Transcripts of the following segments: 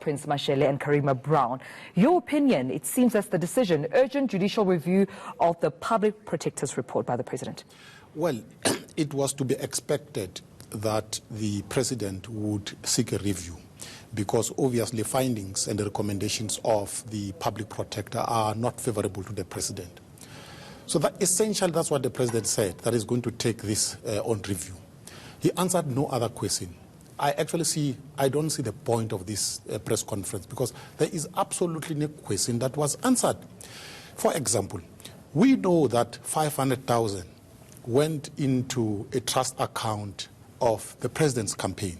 Prince Mashele and Karima Brown. Your opinion, it seems that's the decision, urgent judicial review of the Public Protector's report by the President. Well, it was to be expected that the President would seek a review because obviously findings and the recommendations of the Public Protector are not favorable to the President. So that's what the President said, that is going to take this on review. He answered no other question. I don't see the point of this press conference because there is absolutely no question that was answered. For example, we know that 500,000 went into a trust account of the President's campaign.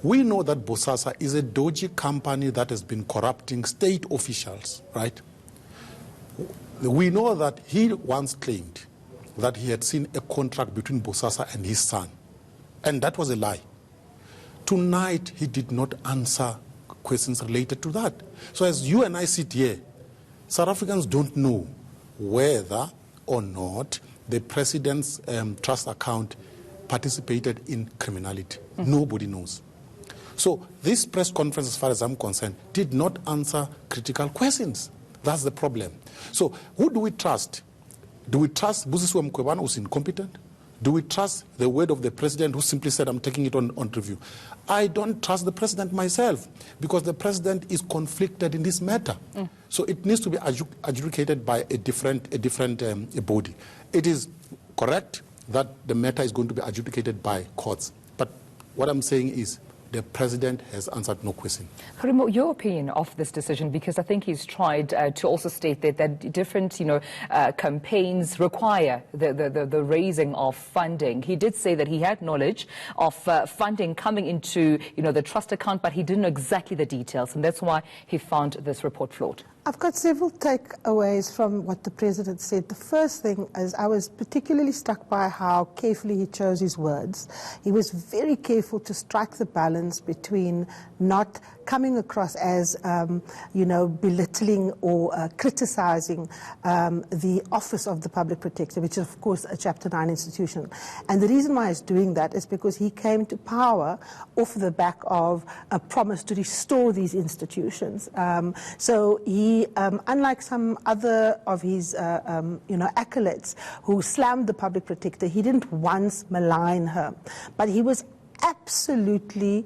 We know that Bosasa is a dodgy company that has been corrupting state officials, right? We know that he once claimed that he had seen a contract between Bosasa and his son, and that was a lie. Tonight, he did not answer questions related to that. So as you and I sit here, South Africans don't know whether or not the President's trust account participated in criminality. Nobody knows. So this press conference, as far as I'm concerned, did not answer critical questions. That's the problem. So who do we trust? Do we trust Busisiwe Mkhwebane, who's incompetent? Do we trust the word of the President who simply said, I'm taking it on review? I don't trust the President myself because the President is conflicted in this matter. So it needs to be adjudicated by a different body. It is correct that the matter is going to be adjudicated by courts. But what I'm saying is the President has answered no question. Karimo, your opinion of this decision, because I think he's tried to also state that different, campaigns require the raising of funding. He did say that he had knowledge of funding coming into, the trust account, but he didn't know exactly the details, and that's why he found this report flawed. I've got several takeaways from what the President said. The first thing is I was particularly struck by how carefully he chose his words. He was very careful to strike the balance between not coming across as, belittling or criticizing the office of the Public Protector, which is, of course, a Chapter 9 institution. And the reason why he's doing that is because he came to power off the back of a promise to restore these institutions. So he, unlike some other of his, acolytes who slammed the Public Protector, he didn't once malign her. But he was absolutely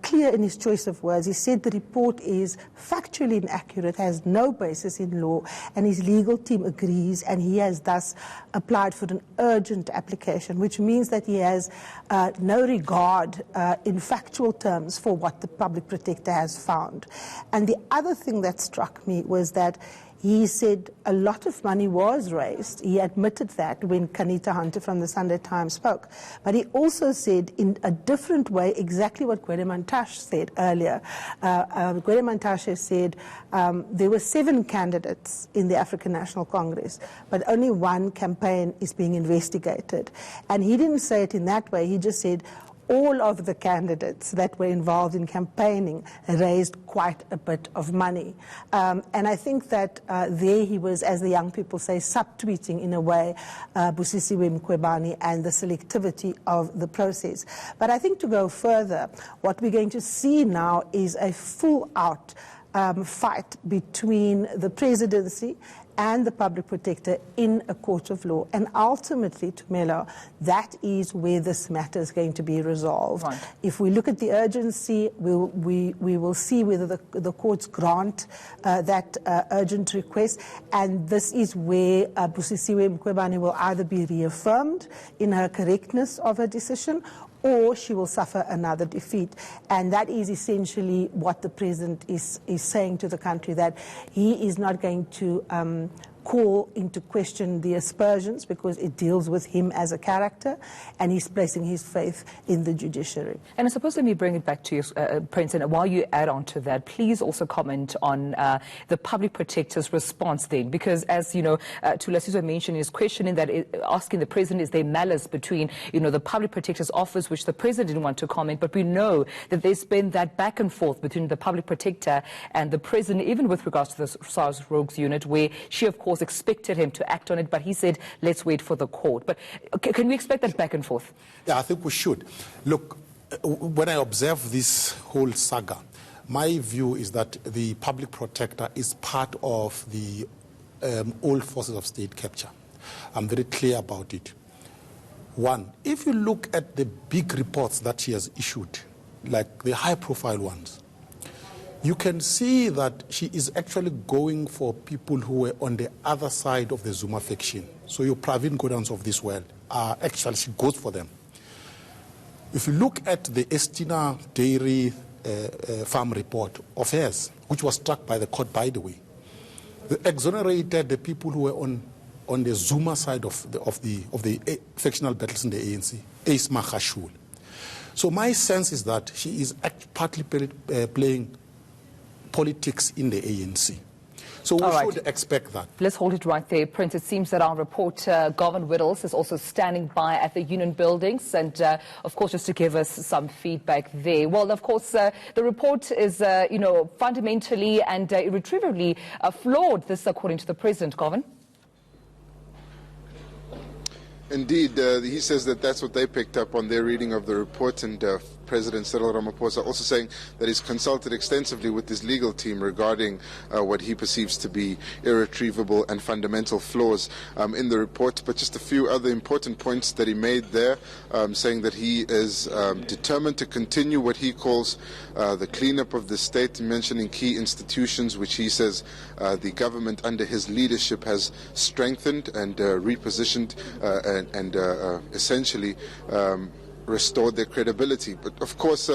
clear in his choice of words. He said the report is factually inaccurate, has no basis in law, and his legal team agrees, and he has thus applied for an urgent application, which means that he has no regard in factual terms for what the Public Protector has found. And the other thing that struck me was that he said a lot of money was raised. He admitted that when Kanita Hunter from the Sunday Times spoke. But he also said in a different way exactly what Gwede Mantashe said earlier. Gwede Mantashe said there were 7 candidates in the African National Congress, but only one campaign is being investigated. And he didn't say it in that way. He just said all of the candidates that were involved in campaigning raised quite a bit of money. And I think that there he was, as the young people say, subtweeting in a way Busisiwe Mkhwebane and the selectivity of the process. But I think to go further, what we're going to see now is a full-out fight between the presidency and the Public Protector in a court of law. And ultimately, Tumelo, that is where this matter is going to be resolved. Right. If we look at the urgency, we will see whether the courts grant that urgent request. And this is where Busisiwe Mkhwebane will either be reaffirmed in her correctness of her decision, or she will suffer another defeat. And that is essentially what the President is saying to the country, that he is not going to call into question the aspersions because it deals with him as a character, and he's placing his faith in the judiciary. And I suppose let me bring it back to you, Prince, and while you add on to that, please also comment on the Public Protector's response then, because as Thulasizwe mentioned in his questioning, that asking the President, is there malice between the Public Protector's office, which the President didn't want to comment, but we know that there's been that back and forth between the Public Protector and the President, even with regards to the SARS Rogues Unit, where she, of course, expected him to act on it, but he said, let's wait for the court. But can we expect that back and forth? Yeah, I think we should. Look, when I observe this whole saga, My view is that the public protector is part of the old forces of state capture. I'm very clear about it. One, if you look at the big reports that she has issued, like the high-profile ones, you can see that she is actually going for people who were on the other side of the Zuma faction. So your Pravin Gordhans of this world, actually she goes for them. If you look at the Estina Dairy Farm report of hers, which was struck by the court, by the way, they exonerated the people who were on the Zuma side of the factional battles in the ANC, Ace Magashule. So my sense is that she is partly playing politics in the ANC. So we should expect that. Let's hold it right there, Prince. It seems that our reporter, Govan Whittles, is also standing by at the Union buildings and, of course, just to give us some feedback there. Well, of course, the report is, fundamentally and irretrievably flawed, this according to the President, Govan. Indeed, he says that that's what they picked up on their reading of the report, and President Cyril Ramaphosa also saying that he's consulted extensively with his legal team regarding what he perceives to be irretrievable and fundamental flaws in the report. But just a few other important points that he made there, saying that he is determined to continue what he calls the cleanup of the state, mentioning key institutions which he says the government under his leadership has strengthened and repositioned and essentially restored their credibility. But of course,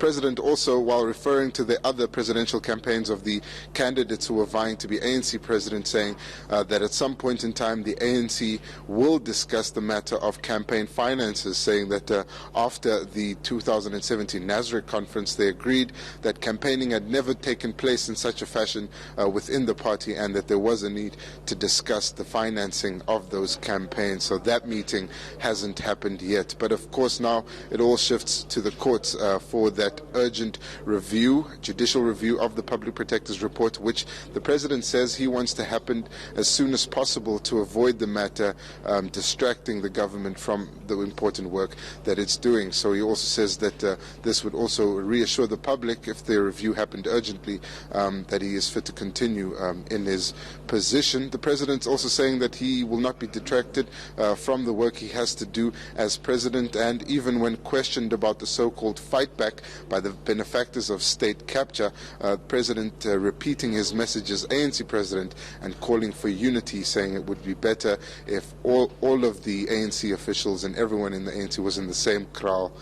President also, while referring to the other presidential campaigns of the candidates who were vying to be ANC president, saying that at some point in time the ANC will discuss the matter of campaign finances, saying that after the 2017 Nasrec conference they agreed that campaigning had never taken place in such a fashion within the party, and that there was a need to discuss the financing of those campaigns. So that meeting hasn't happened yet. But of course now it all shifts to the courts for that urgent review, judicial review of the Public Protector's report, which the President says he wants to happen as soon as possible to avoid the matter distracting the government from the important work that it's doing. So he also says that this would also reassure the public, if the review happened urgently, that he is fit to continue in his position. The President's also saying that he will not be detracted from the work he has to do as President, and even when questioned about the so-called fight back by the benefactors of state capture, President repeating his message as ANC President and calling for unity, saying it would be better if all of the ANC officials and everyone in the ANC was in the same kraal,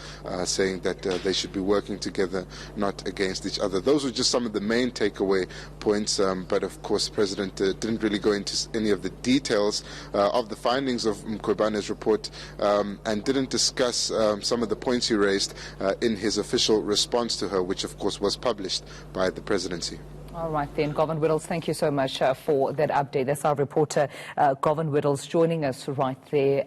saying that they should be working together, not against each other. Those were just some of the main takeaway points, but of course the President didn't really go into any of the details of the findings of Mkhwebane's report, and didn't discuss some of the points he raised in his official response to her, which of course was published by the presidency. All right then, Govan Whittles, thank you so much for that update. That's our reporter, Govan Whittles, joining us right there.